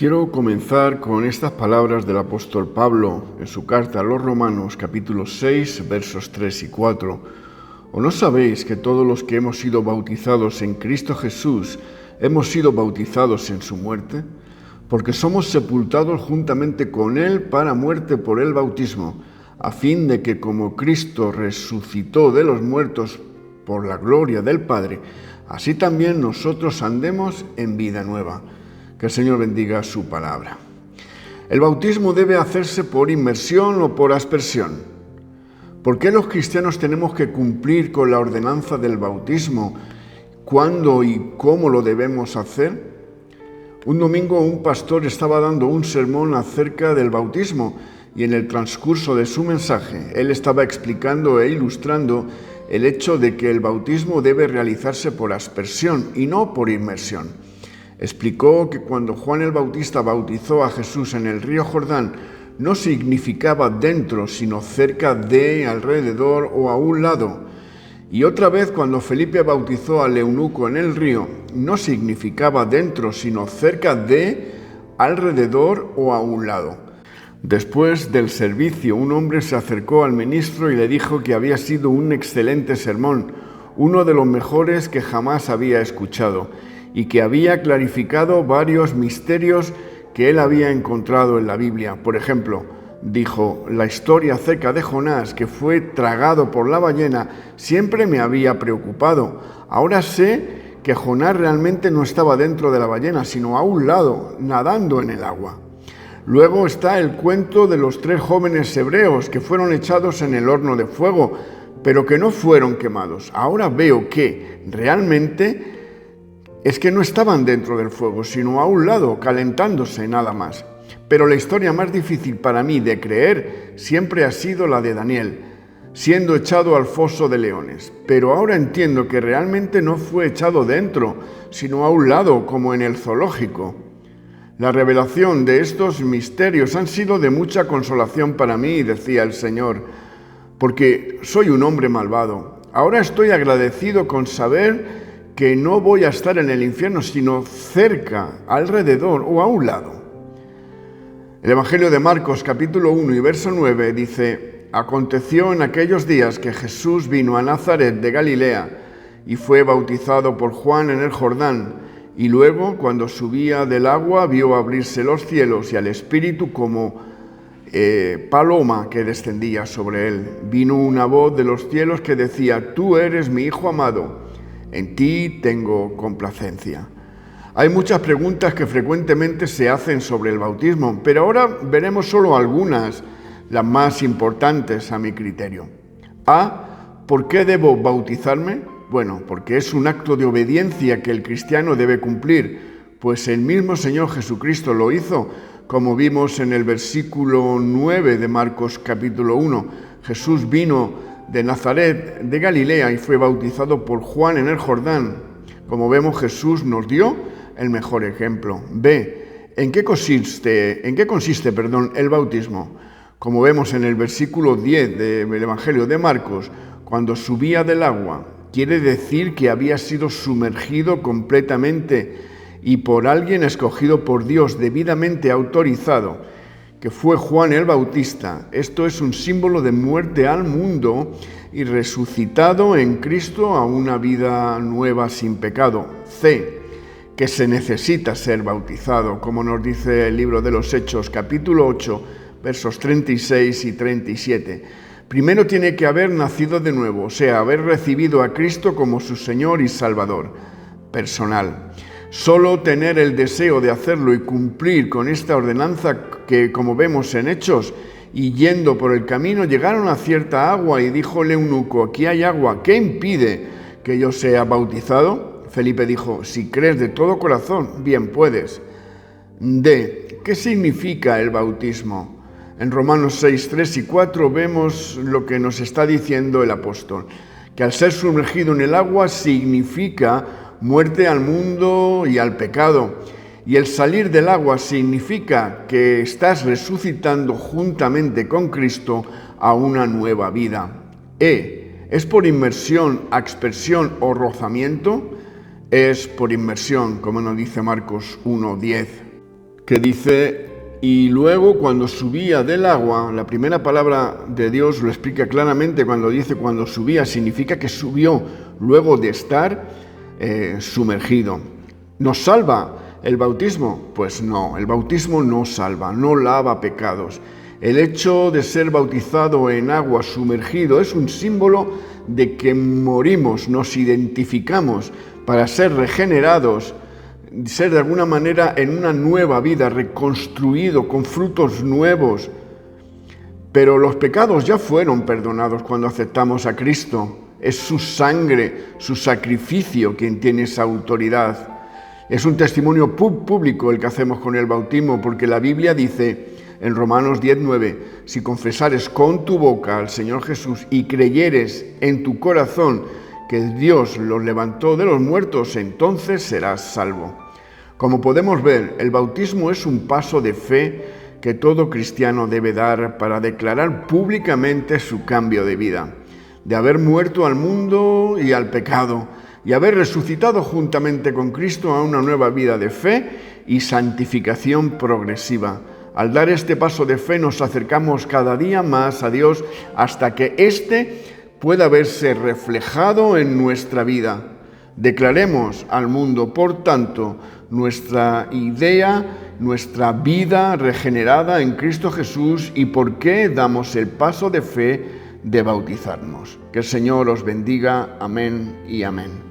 Quiero comenzar con estas palabras del apóstol Pablo en su carta a los Romanos, capítulo 6, versos 3 y 4. ¿O no sabéis que todos los que hemos sido bautizados en Cristo Jesús hemos sido bautizados en su muerte? Porque somos sepultados juntamente con Él para muerte por el bautismo, a fin de que como Cristo resucitó de los muertos por la gloria del Padre, así también nosotros andemos en vida nueva. Que el Señor bendiga su palabra. El bautismo debe hacerse por inmersión o por aspersión. ¿Por qué los cristianos tenemos que cumplir con la ordenanza del bautismo? ¿Cuándo y cómo lo debemos hacer? Un domingo un pastor estaba dando un sermón acerca del bautismo y en el transcurso de su mensaje él estaba explicando e ilustrando el hecho de que el bautismo debe realizarse por aspersión y no por inmersión. Explicó que cuando Juan el Bautista bautizó a Jesús en el río Jordán, no significaba dentro, sino cerca de, alrededor o a un lado. Y otra vez cuando Felipe bautizó al eunuco en el río, no significaba dentro, sino cerca de, alrededor o a un lado. Después del servicio, un hombre se acercó al ministro y le dijo que había sido un excelente sermón, uno de los mejores que jamás había escuchado, y que había clarificado varios misterios que él había encontrado en la Biblia. Por ejemplo, dijo, la historia acerca de Jonás, que fue tragado por la ballena, siempre me había preocupado. Ahora sé que Jonás realmente no estaba dentro de la ballena, sino a un lado, nadando en el agua. Luego está el cuento de los 3 jóvenes hebreos que fueron echados en el horno de fuego, pero que no fueron quemados. Ahora veo que realmente es que no estaban dentro del fuego, sino a un lado, calentándose nada más. Pero la historia más difícil para mí de creer siempre ha sido la de Daniel, siendo echado al foso de leones. Pero ahora entiendo que realmente no fue echado dentro, sino a un lado, como en el zoológico. La revelación de estos misterios han sido de mucha consolación para mí, decía el Señor, porque soy un hombre malvado. Ahora estoy agradecido con saber que no voy a estar en el infierno, sino cerca, alrededor o a un lado. El Evangelio de Marcos, capítulo 1 y verso 9, dice: Aconteció en aquellos días que Jesús vino a Nazaret de Galilea y fue bautizado por Juan en el Jordán, y luego, cuando subía del agua, vio abrirse los cielos y al Espíritu como paloma que descendía sobre él. Vino una voz de los cielos que decía: Tú eres mi Hijo amado, en ti tengo complacencia. Hay muchas preguntas que frecuentemente se hacen sobre el bautismo, pero ahora veremos solo algunas, las más importantes a mi criterio. A. ¿Por qué debo bautizarme? Bueno, porque es un acto de obediencia que el cristiano debe cumplir, pues el mismo Señor Jesucristo lo hizo, como vimos en el versículo 9 de Marcos capítulo 1. Jesús vino de Nazaret, de Galilea, y fue bautizado por Juan en el Jordán. Como vemos, Jesús nos dio el mejor ejemplo. B. ¿En qué consiste el bautismo? Como vemos en el versículo 10 del Evangelio de Marcos, cuando subía del agua, quiere decir que había sido sumergido completamente y por alguien escogido por Dios, debidamente autorizado, que fue Juan el Bautista. Esto es un símbolo de muerte al mundo y resucitado en Cristo a una vida nueva sin pecado. C. Que se necesita ser bautizado, como nos dice el libro de los Hechos, capítulo 8, versos 36 y 37. Primero tiene que haber nacido de nuevo, o sea, haber recibido a Cristo como su Señor y Salvador personal. Solo tener el deseo de hacerlo y cumplir con esta ordenanza que, como vemos en Hechos, y yendo por el camino, llegaron a cierta agua y dijo el eunuco: aquí hay agua, ¿qué impide que yo sea bautizado? Felipe dijo: si crees de todo corazón, bien puedes. D. ¿Qué significa el bautismo? En Romanos 6, 3 y 4 vemos lo que nos está diciendo el apóstol, que al ser sumergido en el agua significa muerte al mundo y al pecado. Y el salir del agua significa que estás resucitando juntamente con Cristo a una nueva vida. E. ¿Es por inmersión, aspersión o rozamiento? Es por inmersión, como nos dice Marcos 1:10. que dice: y luego cuando subía del agua, la primera palabra de Dios lo explica claramente. Cuando dice cuando subía, significa que subió luego de estar sumergido. ¿Nos salva el bautismo? Pues no, el bautismo no salva, no lava pecados. El hecho de ser bautizado en agua, sumergido, es un símbolo de que morimos, nos identificamos para ser regenerados, ser de alguna manera en una nueva vida, reconstruido con frutos nuevos. Pero los pecados ya fueron perdonados cuando aceptamos a Cristo. Es su sangre, su sacrificio quien tiene esa autoridad. Es un testimonio público el que hacemos con el bautismo, porque la Biblia dice en Romanos 10:9, si confesares con tu boca al Señor Jesús y creyeres en tu corazón que Dios los levantó de los muertos, entonces serás salvo. Como podemos ver, el bautismo es un paso de fe que todo cristiano debe dar para declarar públicamente su cambio de vida, de haber muerto al mundo y al pecado, y haber resucitado juntamente con Cristo a una nueva vida de fe y santificación progresiva. Al dar este paso de fe nos acercamos cada día más a Dios hasta que éste pueda verse reflejado en nuestra vida. Declaremos al mundo, por tanto, nuestra idea, nuestra vida regenerada en Cristo Jesús y por qué damos el paso de fe de bautizarnos. Que el Señor os bendiga. Amén y amén.